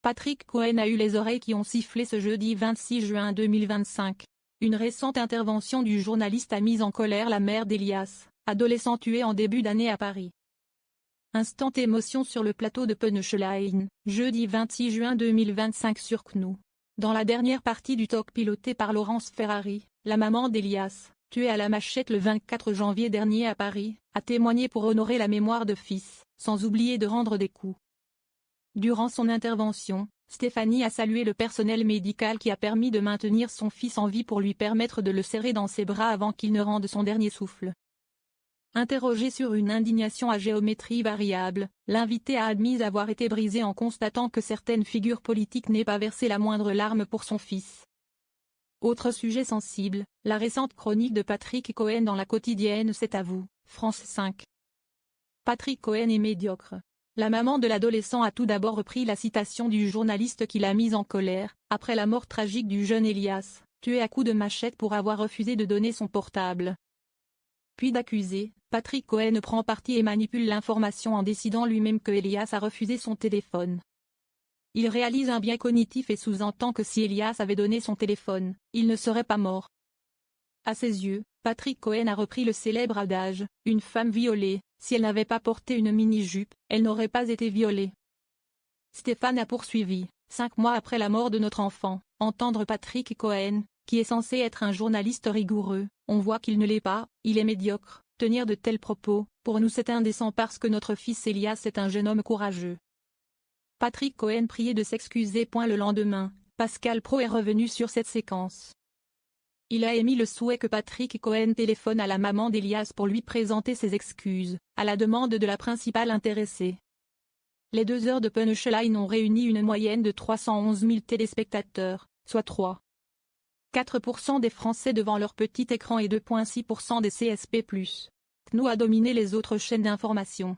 Patrick Cohen a eu les oreilles qui ont sifflé ce jeudi 26 juin 2025. Une récente intervention du journaliste a mis en colère la mère d'Elias, adolescent tué en début d'année à Paris. Instant émotion sur le plateau de Punchline, jeudi 26 juin 2025 sur CNews. Dans la dernière partie du talk piloté par Laurence Ferrari, la maman d'Elias, tué à la machette le 24 janvier dernier à Paris, a témoigné pour honorer la mémoire de fils, sans oublier de rendre des coups. Durant son intervention, Stéphanie a salué le personnel médical qui a permis de maintenir son fils en vie pour lui permettre de le serrer dans ses bras avant qu'il ne rende son dernier souffle. Interrogé sur une indignation à géométrie variable, l'invité a admis avoir été brisé en constatant que certaines figures politiques n'aient pas versé la moindre larme pour son fils. Autre sujet sensible, la récente chronique de Patrick Cohen dans la quotidienne C'est à vous, France 5. Patrick Cohen est médiocre. La maman de l'adolescent a tout d'abord repris la citation du journaliste qui l'a mise en colère, après la mort tragique du jeune Elias, tué à coups de machette pour avoir refusé de donner son portable. Puis d'accuser, Patrick Cohen prend parti et manipule l'information en décidant lui-même que Elias a refusé son téléphone. Il réalise un biais cognitif et sous-entend que si Elias avait donné son téléphone, il ne serait pas mort. À ses yeux, Patrick Cohen a repris le célèbre adage « Une femme violée, si elle n'avait pas porté une mini-jupe, elle n'aurait pas été violée ». Stéphane a poursuivi, 5 mois après la mort de notre enfant, entendre Patrick Cohen, qui est censé être un journaliste rigoureux, on voit qu'il ne l'est pas, il est médiocre, tenir de tels propos, pour nous c'est indécent parce que notre fils Elias est un jeune homme courageux. Patrick Cohen priait de s'excuser. Le lendemain, Pascal Praud est revenu sur cette séquence. Il a émis le souhait que Patrick Cohen téléphone à la maman d'Elias pour lui présenter ses excuses, à la demande de la principale intéressée. Les 2 heures de Punchline ont réuni une moyenne de 311 000 téléspectateurs, soit 3,4% des Français devant leur petit écran et 2,6% des CSP+. CNews a dominé les autres chaînes d'information.